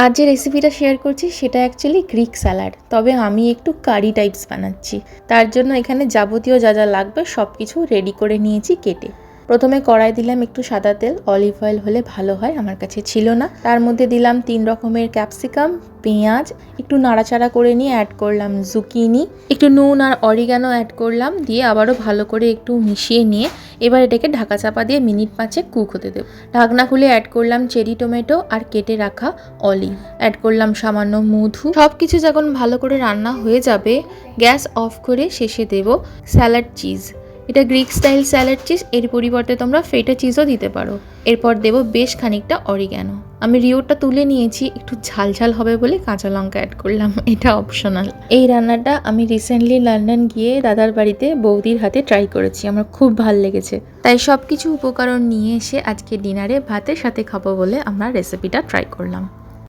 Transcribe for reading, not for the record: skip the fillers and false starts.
আজ যে রেসিপিটা শেয়ার করছি সেটা অ্যাকচুয়ালি গ্রিক স্যালাড, তবে আমি একটু কারি টাইপস বানাচ্ছি। তার জন্য এখানে যাবতীয় যা যা লাগবে সব কিছু রেডি করে নিয়েছি কেটে। প্রথমে কড়াই দিলাম একটু সাদা তেল, অলিভ অয়েল হলে ভালো হয়, আমার কাছে ছিল না। তার মধ্যে দিলাম 3 রকমের ক্যাপসিকাম, পেঁয়াজ, একটু নাড়াচাড়া করে নিয়ে অ্যাড করলাম জুকিনি, একটু নুন আর অরিগানো অ্যাড করলাম, দিয়ে আবারও ভালো করে একটু মিশিয়ে নিয়ে এবার এটাকে ঢাকা চাপা দিয়ে মিনিট 5 কুক হতে দেব। ঢাকনা খুলে অ্যাড করলাম চেরি টমেটো আর কেটে রাখা অলিভ, অ্যাড করলাম সামান্য মধু। সব কিছু যখন ভালো করে রান্না হয়ে যাবে গ্যাস অফ করে শেষে দেব স্যালাড চিজ। এটা গ্রিক স্টাইল স্যালাড চিজ, এর পরিবর্তে তোমরা ফেটা চিজও দিতে পারো। এরপর দেব বেশ খানিকটা অরিগ্যানো। আমি রিওটা তুলে নিয়েছি, একটু ঝাল ঝাল হবে বলে কাঁচা লঙ্কা অ্যাড করলাম, এটা অপশনাল। এই রান্নাটা আমি রিসেন্টলি লন্ডন গিয়ে দাদার বাড়িতে বৌদির হাতে ট্রাই করেছি, আমার খুব ভাল লেগেছে। তাই সব কিছু উপকরণ নিয়ে এসে আজকে ডিনারে ভাতের সাথে খাবো বলে আমরা রেসিপিটা ট্রাই করলাম।